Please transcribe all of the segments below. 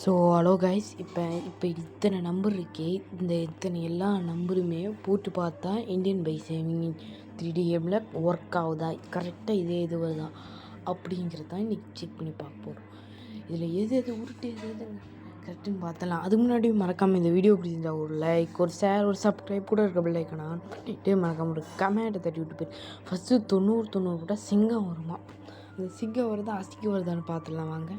So hello guys, இப்போ இத்தனை number இருக்கே, இந்த இத்தனை எல்லா நம்பருமே போட்டு பார்த்தா இந்தியன் பை சேவிங் 3D கேமில் ஒர்க் ஆகுதா, கரெக்டாக இது வருதா அப்படிங்கிறது தான் இன்றைக்கி செக் பண்ணி பார்க்க போகிறோம். இதில் எது உருட்டு எது கரெக்டுன்னு பார்த்தலாம். அதுக்கு முன்னாடி மறக்காமல் இந்த வீடியோ பிடிச்சிருந்தா ஒரு லைக், ஒரு ஷேர், ஒரு சப்ஸ்கிரைப் கூட இருக்க பிள்ளைக்கான ஆன் பண்ணிட்டு மறக்காமல் ஒரு கமெண்ட்டை தட்டி விட்டு போய் ஃபஸ்ட்டு 90 கூட சிங்கம் வருமா. அந்த சிங்கம் வருதா அசிங்கம் வருதான்னு பார்த்துடலாம் வாங்க.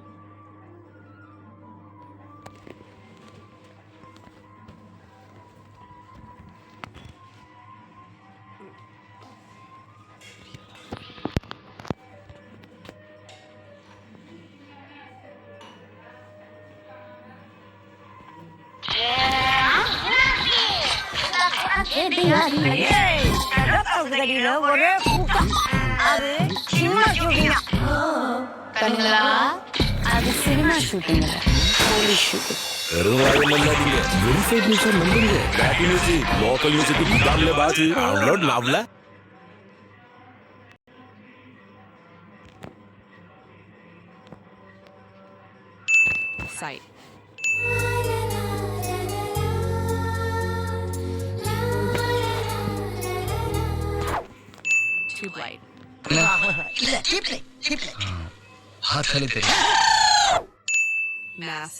ஒரே கூட்டம். அது சினிமா ஷூட்டிங். கண்களா, அது cinema shooting, police shooting. Verified news நம்புங்க. ஹாப்பி நியூஸ், லோக்கல் நியூஸ் की दाम ले बात डाउनलोड लावला. Site. Tube light. இல்ல டீப்லே हाथ खाली तेरे Mass.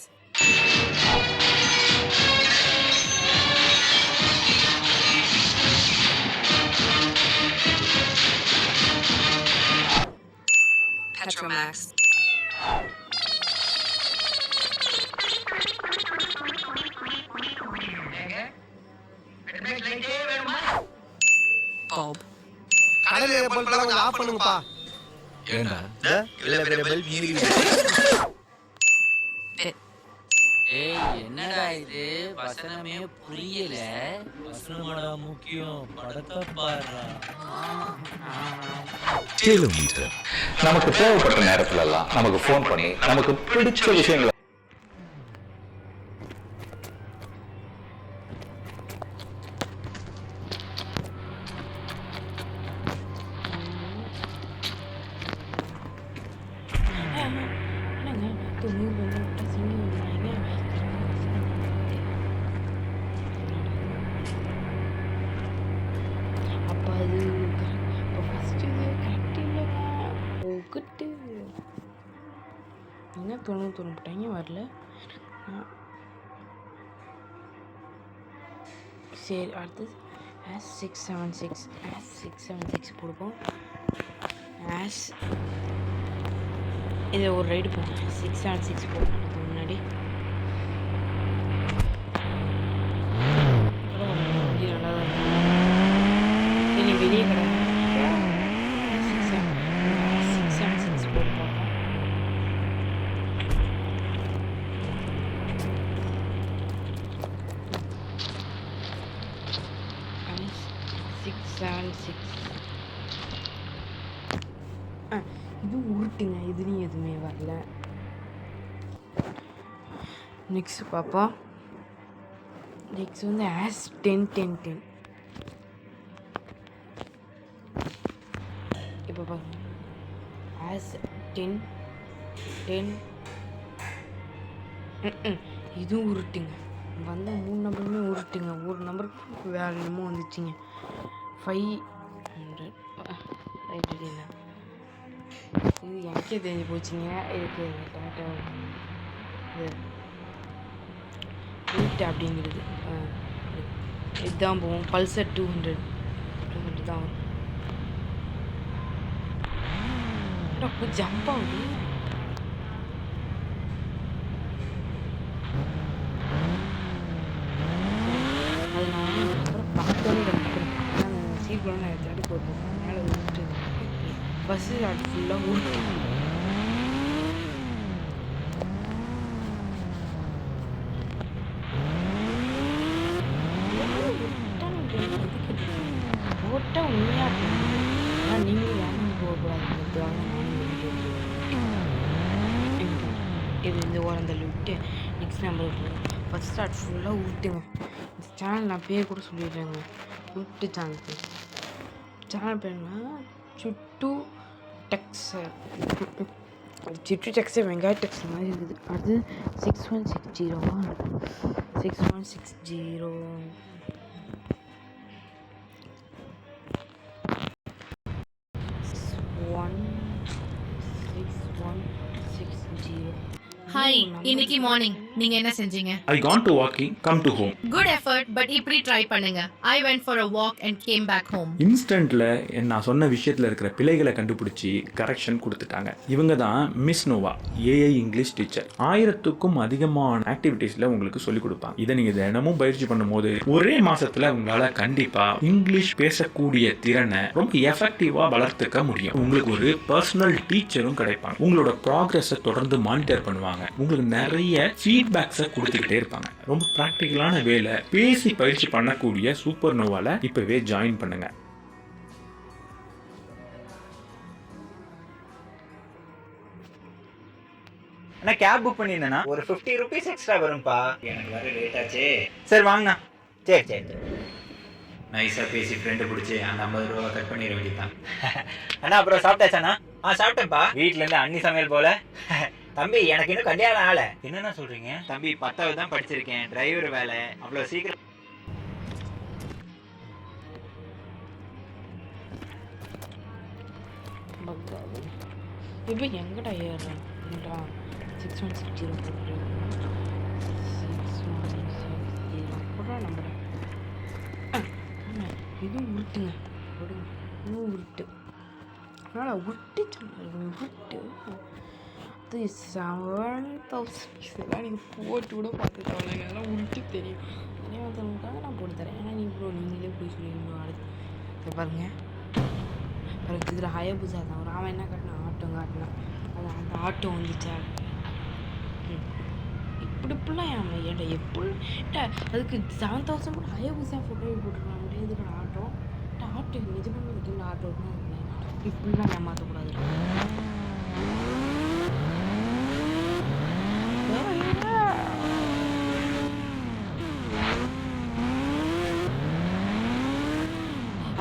Petromax. Bulb. கடலே பல்பெல்லாம் கொஞ்சம் ஆஃப் பண்ணுங்கப்பா. ஏண்டா இவ்வளவு பெரிய பல்ப் இருக்குது. Bit. ஏய், என்னடா இது? வசனமே புரியல. வசனமாடா முக்கியம், படத்தை பாடுறா. கிலோமீட்டர் நமக்கு தேவைப்பட்ட நேரத்துல எல்லாம் நமக்கு ஃபோன் பண்ணி நமக்கு பிடிச்ச விஷயங்களை அப்போ அது இப்போ ஃபஸ்ட்டு இது கரெக்ட் இல்லைங்க. ஒக்கிட்டு என்ன தொண்ணூத்தாங்க வரல. சரி, அடுத்தது S676 கொடுப்போம். இதை ஒரு ரைடு போகும். 676 போகும். அதுக்கு முன்னாடி நல்லா தான் நீ வெளியே கிடையாது. 676 போட்டு பார்ப்போம். இது உருட்டுங்க, இதுலேயும் எதுவுமே வரல. நெக்ஸ்ட் பாப்பா. நெக்ஸ்ட் வந்து S101010. இப்போ பாருங்க, S1010. இதுவும் உருட்டுங்க. வந்த 3 நம்பருமே உருட்டுங்க. ஒரு நம்பருக்கு வேற என்னமோ வந்துச்சுங்க. 500 ரைட்டு இல்லை, இது எனக்கே தெரிஞ்சு போச்சுங்க. இதுக்கு இது ரூட் அப்படிங்கிறது இதுதான் போகும். பல்சர் 200 தான் வரும். ஜம்ப் ஆகுது. அது நான் அப்புறம் பார்க்கவே கற்றுக்கிறேன். ஆனால் சீக்கிரம் நான் எடுத்துகிட்டு போடுவோம். மேலே விட்டு பஸ்ஸு அது ஃபுல்லாக ஊருக்கு போட்டால் உண்மையாக போகணும். ஆனால் நீங்களும் யாரும் போகக்கூடாது. இது இந்த ஓரம் தள்ளி விட்டு நெக்ஸ்ட் நம்பருக்கு போகும். ஃபஸ்ட் ஸ்டார்ட் ஃபுல்லாக உருட்டுங்க. இந்த சேனல் நான் பேர் கூட சொல்லிடுறேங்க. உருட்டு சேனல் பேர். சேனல் பேருங்க சுட்டு டெக்ஸர். சிட்டு டெக்ஸே வெங்காய டெக்ஸ் மாதிரி இருக்குது. அது 6160 6160 6160. ஹாய், இன்னைக்கு மார்னிங் நீங்க என்ன செஞ்சீங்க? I gone to walking, come to home. Good effort, but இப்படி ட்ரை பண்ணுங்க. I went for a walk and came back home. இன்ஸ்டன்ட்ல நான் சொன்ன விஷயத்துல இருக்கிற பிழைகளை கண்டுபிடிச்சி கரெக்ஷன் கொடுத்துட்டாங்க. இவங்க தான் miss Nova, AI English teacher. 1000க்கும் அதிகமான ஆக்டிவிட்டீஸ்ல உங்களுக்கு சொல்லிக் கொடுப்பாங்க. இதை நீங்க தினமும் பயிற்சி பண்ணும்போது ஒரே மாசத்துல உங்களால கண்டிப்பா இங்கிலீஷ் பேசக்கூடிய திறனை ரொம்ப எஃபெக்டிவா வளர்த்துக்க முடியும். உங்களுக்கு ஒரு பர்சனல் டீச்சரும் கிடைப்பாங்க. உங்களோட ப்ராக்ரஸை தொடர்ந்து மானிட்டர் பண்ணுவாங்க. உங்களுக்கு நிறைய ஃபீட்பேக்ஸை கொடுத்துக்கிட்டே இருப்பாங்க. ரொம்ப ப்ராக்டிக்கலான வேலை பேசி பயிற்சி பண்ணக்கூடிய சூப்பர் நோவால இப்பவே ஜாயின் பண்ணுங்க. நான் கேப் புக் பண்ணியிருந்தேன்னா ஒரு 50 rupees எக்ஸ்ட்ரா வரும்பா. எனக்கு வர லேட் ஆச்சே. சரி வாங்கண்ணா. சரி சரி நைஸாக பேசி ஃப்ரெண்டு பிடிச்சி அந்த 50 ரூபா கட் பண்ணிட வேண்டியதான். அண்ணா அப்புறம் சாப்பிட்டாச்சாண்ணா? சாப்பிட்டேன்ப்பா. வீட்டிலேருந்து அண்ணி சமையல் போல. தம்பி எனக்கு இன்னும் கல்யாணம் ஆகலை. என்னென்ன சொல்கிறீங்க? தம்பி 10வது தான் படிச்சிருக்கேன். டிரைவர் வேலை அவ்வளோ சீக்கிரம். இப்போ எங்கடா ஏறுறேன்? 6160 போடுறேன் நம்புறேன். இதுவும் உருட்டுங்க, இதுவும் உருட்டு. அதனால் உருட்டு உருட்டு. அது 7000 இதெல்லாம் நீங்கள் போட்டு கூட பார்த்துட்டாங்க. அதெல்லாம் உருட்டு தெரியும். அதே ஒருத்தவங்களுக்காக நான் போட்டு தரேன். ஏன்னா நீங்களே போய் சொல்லிடணும். அடுத்து பாருங்க பாருங்க, இதில் ஹயபுசா தான் ஒரு அவன் என்ன காட்டினா ஆட்டோ காட்டினான். அது அந்த ஆட்டோ வந்துச்சா இப்படிலாம் ஏன்டா எப்படி அதுக்கு 7000 கூட ஹயபுசா ஃபோட்டோவே போட்டுருக்கான். அப்படியே இதுக்கு ஆட்டோ ஆட்டோ நிஜமாக இதுக்கு ஆட்டோ தான் இப்படிலாம் ஏமாற்றக்கூடாது.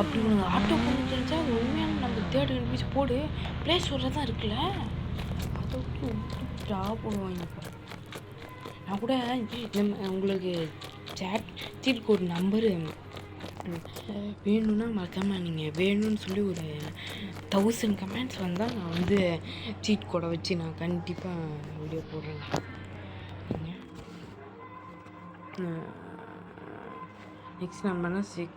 அப்படி உனக்கு ஆட்டோ பண்ணி தெரிஞ்சா அது உண்மையான நம்ம 30 rupees போடு. ப்ளே ஸ்டோரில் தான் இருக்குல்ல, அதை விட்டு விட்டுட்டா போடுவாங்க. நான் கூட நம்ம உங்களுக்கு சீட் கோட் நம்பரு வேணும்னா மறக்காமல் நீங்கள் வேணும்னு சொல்லி ஒரு 1000 கமெண்ட்ஸ் வந்தால் நான் வந்து சீட் கோடை வச்சு நான் கண்டிப்பாக வீடியோ போடுறேன். நெக்ஸ்ட் நம்பர்னா 6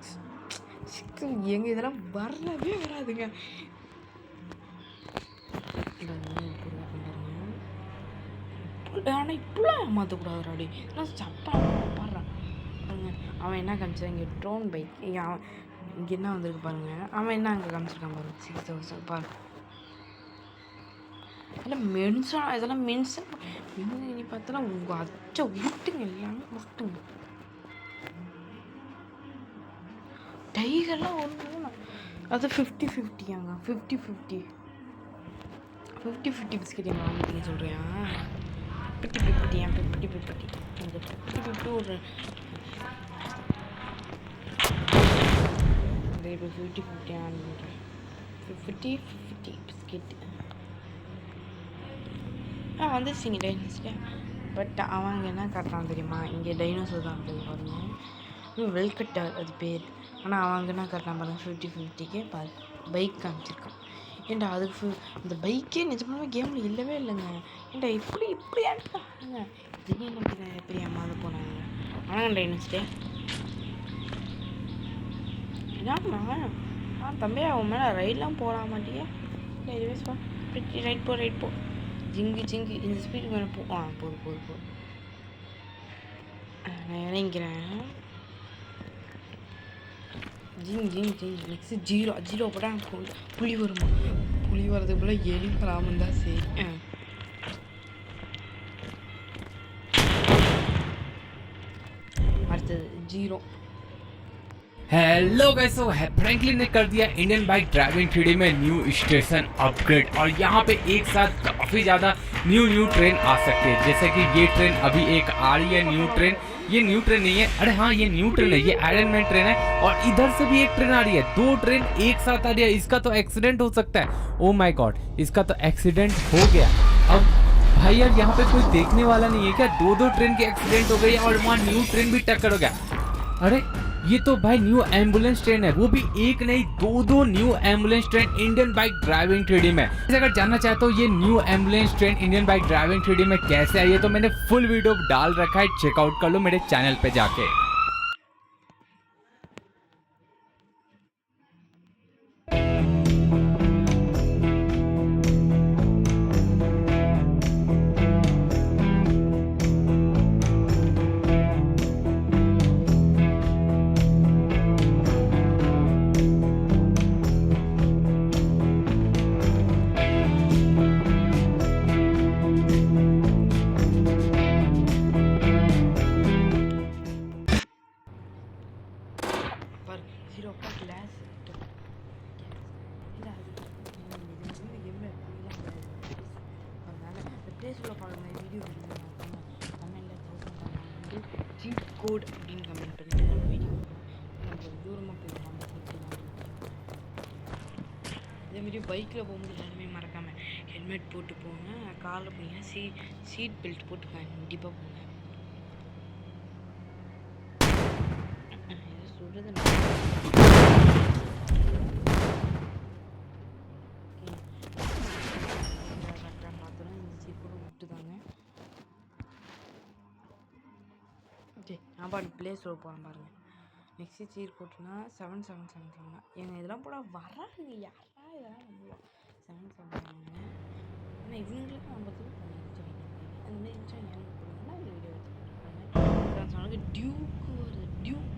எங்கள் இதெல்லாம் வரவே வராதுங்க. ஆனால் இப்படிலாம் ஏமாற்றக்கூடாது. அப்படி நான் சப்பாக பாடுறான் பாருங்க. அவன் என்ன காமிச்சான் இங்கே ட்ரோன் பைக். அவன் இங்கே என்ன வந்திருக்கு பாருங்க. அவன் என்ன அங்கே காமிச்சிருக்கான் பாருங்க 6000 பாரு. அதெல்லாம் மென்ஷன், இதெல்லாம் மென்ஷன் நீ பார்த்தா உங்கள் அச்சை விட்டுங்க, எல்லாமே விட்டுங்க. டைகர்லாம் ஒன்று அது 50-50 50-50 பிஸ்கெட் எங்கள் வாங்கிட்டீங்க சொல்கிறியா? 50-50 ஏன் 50-50 அந்த 50-50 ஒரு இப்போ 50-50 ஆனுன்றேன். 50-50 பிஸ்கெட் வந்துச்சுங்க டைனோசர். பட் அவங்க என்ன காட்டுறான் தெரியுமா? இங்கே டைனோசர் தான் இருக்குது பாருங்க, வெல்கட்டர் அது பேர். ஆனால் அவங்க என்ன காட்டுறான் பாருங்க 50-50க்கு பாரு பைக் காமிச்சிருக்கான். ஏன்டா அதுக்கு அந்த பைக்கே நிஜமாவே கேமில் இல்லவே இல்லைங்க. ஏன்டா இப்படி ஆடுறாங்க. இதுக்கு என்ன எப்படி ஏமாந்து போனாங்க. ஆனால் டைனோஸ்டே என்னம்மா தம்பி அவன் மேலே ரைட்லாம் போட மாட்டியா? எதுவேஸ்வா ரைட் போ ஜிங்கு இந்த ஸ்பீடு மேலே போது நான் இறங்கிறேன். ஜிங் நெக்ஸ்ட் 0 போட்டால் புளி வருமா? புளி வர்றதுக்கு போல எலி வராமல் தான் சரி. அடுத்தது 0. हेलो गाइस, सो फ्रैंकलिन ने कर दिया इंडियन बाइक ड्राइविंग 3D में न्यू स्टेशन अपग्रेड और यहाँ पे एक साथ काफ़ी ज़्यादा न्यू ट्रेन आ सकती है। जैसे कि ये ट्रेन अभी एक आ रही है न्यू ट्रेन। ये न्यू ट्रेन नहीं है, अरे हाँ ये न्यू ट्रेन है, ये आयरन मैन ट्रेन है। और इधर से भी एक ट्रेन आ रही है, 2 ट्रेन एक साथ आ रही है। इसका तो एक्सीडेंट हो सकता है। ओ माय गॉड, इसका तो एक्सीडेंट हो गया। अब भाई यार यहाँ पे कोई देखने वाला नहीं है क्या? 2 ट्रेन के एक्सीडेंट हो गए और वहाँ न्यू ट्रेन भी टक्कर हो गया। अरे ये तो भाई न्यू एम्बुलेंस ट्रेन है, वो भी एक नहीं 2 new ambulance train Indian bike driving 3D में। अगर जानना चाहते हो ये new ambulance train Indian bike driving 3D में कैसे आई है तो मैंने फुल वीडियो डाल रखा है, चेकआउट कर लो मेरे चैनल पे जाके। पर 0 கிளாஸ் அதனால இந்த பிளேஸில் பார்க்குற வீடியோ கமெண்டில் வந்து சீட் கோட் அப்படின்னு கமெண்ட் பண்ணி நம்ம வீடியோ நம்ம தூரமாக போயிடலாம். இதேமாரி பைக்கில் போகும்போது எல்லாருமே மறக்காமல் ஹெல்மெட் போட்டு போங்க, காரில் போனீங்கன்னா சீட் பெல்ட் போட்டு கண்டிப்பாக போங்க. சொல்கிறது கரெக்டாக பார்த்தோன்னா இந்த சீட் கூட விட்டுதாங்க. ஓகே நான் பாட்டு பிளேஸில் போகிறேன் பாருங்கள். நெக்ஸ்ட்டு சீட் போட்டுனா 777 ஏங்க இதெல்லாம் போட வராங்க யாரா இதெல்லாம் நம்பலாம். 777 ஆனால் இவங்களுக்கு நம்ம என்ஜாய் அந்த மாதிரி என்ஜாய் ஏன்னு போடுங்கன்னா இந்த வீடியோ எடுத்துக்கிட்டு நான் சொன்னது டியூக்கு வருது டியூக்.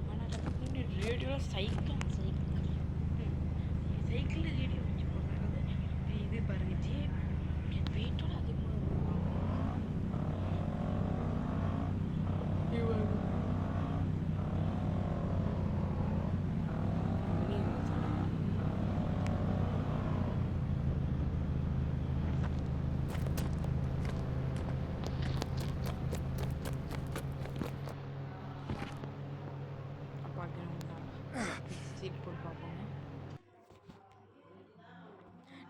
ஆனால் ரேடியோவில் சைக்கிளில் ரேடியோ வச்சு போடுறது இது பாருங்க வெயிட்டோட அதிகமாக சீட் கோட் பார்ப்போங்க.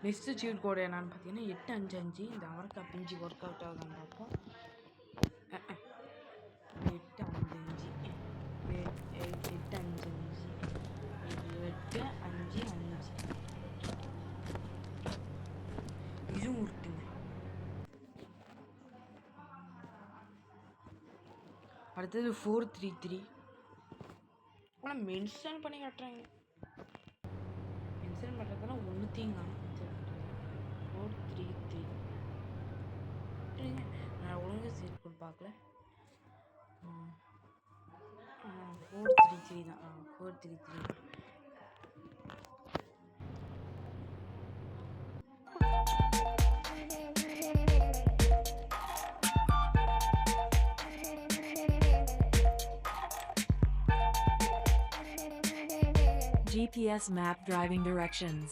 நெக்ஸ்ட்டு சீட் கோடு என்னன்னு பார்த்தீங்கன்னா 855. இந்த அவரக்காய் பிஞ்சு ஒர்க் அவுட் ஆகுதான்னு பார்ப்போம். 855 இதுவும் உருட்டுங்க. அடுத்தது 433. ஆனால் மென்ஷன் பண்ணி காட்டுறாங்க. மென்ஷன் பண்ணுறதுலாம் ஒன்றுத்தையும் காணும். 433 நான் ஒழுங்கு சீட் கோட் பார்க்கல. 433 தான். 433 GPS map driving directions.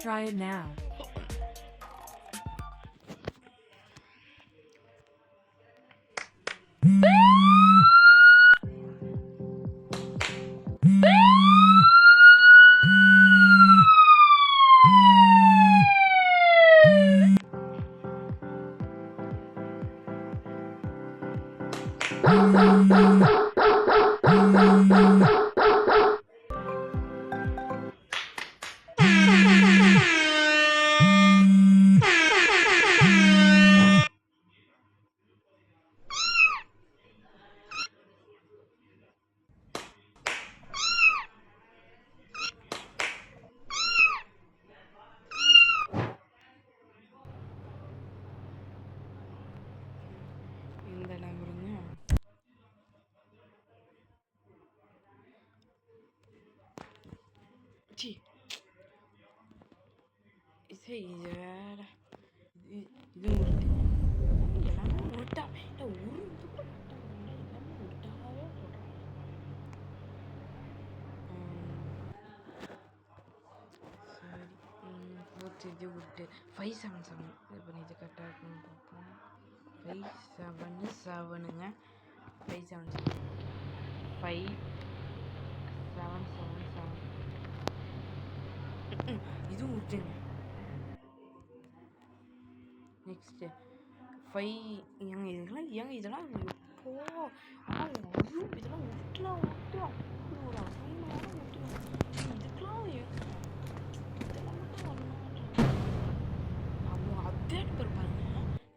Try it now. இந்த நம்பருங்க. சி இது வேற இது உருட்டு எல்லாமே உருட்டா உருட்டு கூட எல்லாமே உருட்டாவே போடுறாங்க. சரி இது உருட்டு 577 இப்போ இது கரெக்டாக இருக்குன்னு பார்ப்போம். 577ங்க 577 5777 இதுவும் விட்டுங்க. நெக்ஸ்ட்டு 5 ஏங்க இதெல்லாம் எப்போ இதெல்லாம் விட்டுலாம் அப்படி ஒரு அருமையான விட்டுங்க. இதுக்கெல்லாம் இதெல்லாம் மட்டும் அவங்க அப்டேட் பாருங்க.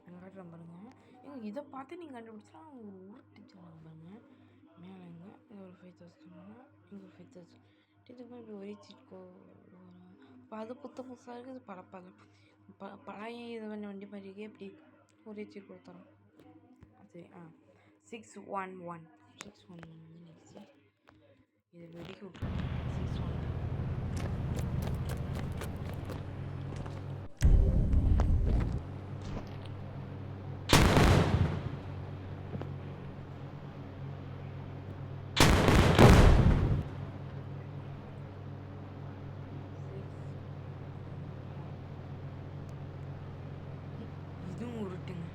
நான் காட்டுறேன் பாருங்க. ஏங்க இதை பார்த்து நீங்கள் கண்டுபிடிச்சா அவங்க உருட்டுச்சாங்க பாருங்க. மேலேங்க இது ஒரு 5000 இங்கே ஒரு 5000 இதுக்கு இப்படி ஒரே சீட்கோ இப்போ அது புதுசாக இருக்குது பழைய இது வண்டி மாதிரிக்கே இப்படி ஒரே சீட் கொடுத்துறோம். சரி 611 நெக்ஸ்ட்டு இது வெடிக்க விட்டுருங்க. 611 இதுவும் உருட்டுங்க.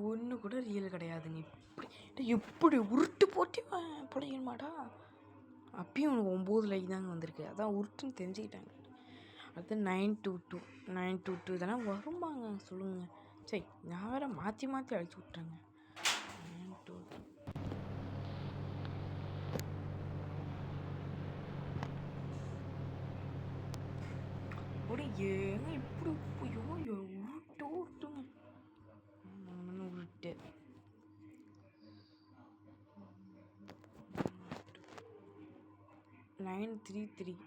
ஒன்று கூட ரியல் கிடையாதுங்க. எப்படி உருட்டு போட்டு பிழைக்கணுமாடா. அப்பயும் உனக்கு 9 லைக் தாங்க வந்திருக்கு. அதான் உருட்டுன்னு தெரிஞ்சுக்கிட்டாங்க. அடுத்து 922 இதெல்லாம் வருமாங்க சொல்லுங்கள். சரி நான் வேறு மாற்றி அழைச்சி விட்றேங்க. 922 அப்படி ஏங்க இப்படி உருட்டுங்க. உருட்டு 933ங்க.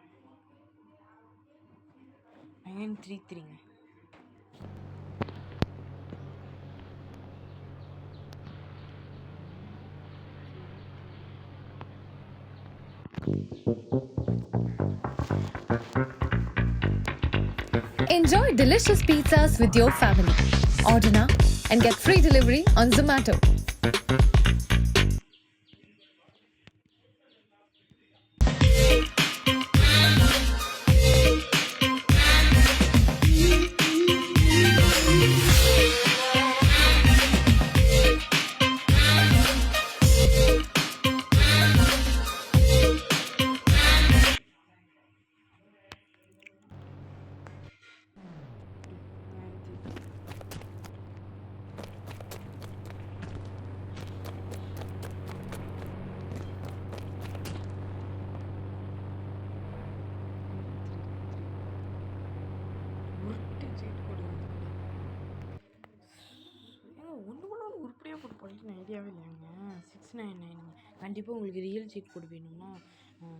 Enjoy delicious pizzas with your family. Order now and get free delivery on Zomato. உருப்படியாக போட்டு படிக்கணும் ஐடியாவே இல்லைங்க. 699ங்க. கண்டிப்பாக உங்களுக்கு ரியல் சீட் கோட் வேணும்னா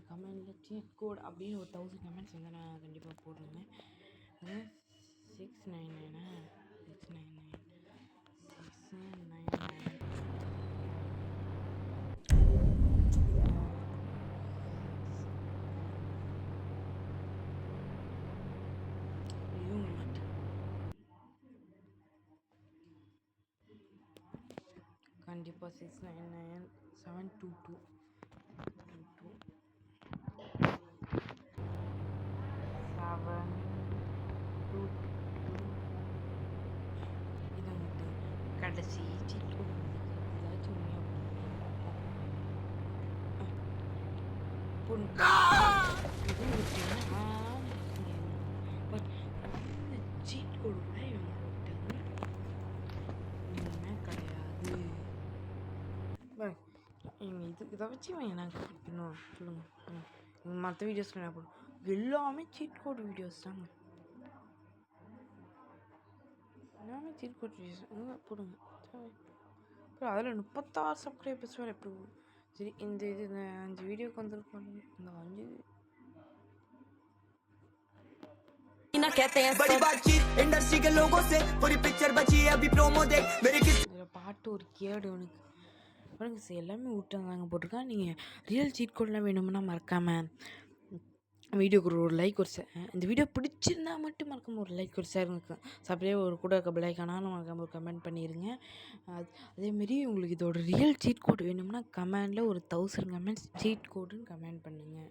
கமெண்டில் சீட் கோட் அப்படின்னு ஒரு 1000 கமெண்ட்ஸ் வந்து நான் கண்டிப்பாக போடுறேங்க. 699 கண்டிப்பாக 699 722 இது வந்துட்டு கடைசி சீட் கோட் ஏதாச்சும் பட் இந்த சீட் கோடு கூட இவங்க போட்டது கிடையாது. இதை வச்சு இவன் எனக்கு பிடிக்கணும் சொல்லுங்கள். மற்ற வீடியோஸில் என்ன போடும் எல்லாமே சீட் கோட் வீடியோஸ் தாங்க. எல்லாமே சீட் கோட் வீடியோஸ் போடுங்க. அப்புறம் அதில் 36 சப்ஸ்கிரைபர்ஸ் வேறு எப்படி சரி இந்த 5 வீடியோக்கு வந்துருக்கோம். இந்த 5 பாட்டு ஒரு கேடு உனக்கு பாருங்க. எல்லாமே விட்டாங்க போட்டிருக்கான். நீங்கள் ரியல் சீட் கோட்லாம் வேணும்னா மறக்காமல் வீடியோக்கு ஒரு லைக் ஒரு இந்த வீடியோ பிடிச்சிருந்தா மட்டும் மறக்காமல் ஒரு லைக் ஒரு ஷேர் அப்படியே ஒரு கூட லைக்கானாலும் மறக்காமல் ஒரு கமெண்ட் பண்ணிடுங்க. அதேமாரி உங்களுக்கு இதோட ரியல் சீட் கோட் வேணும்னா கமெண்டில் ஒரு 1000 கமெண்ட்ஸ் சீட் கோடுன்னு கமெண்ட் பண்ணுங்கள்.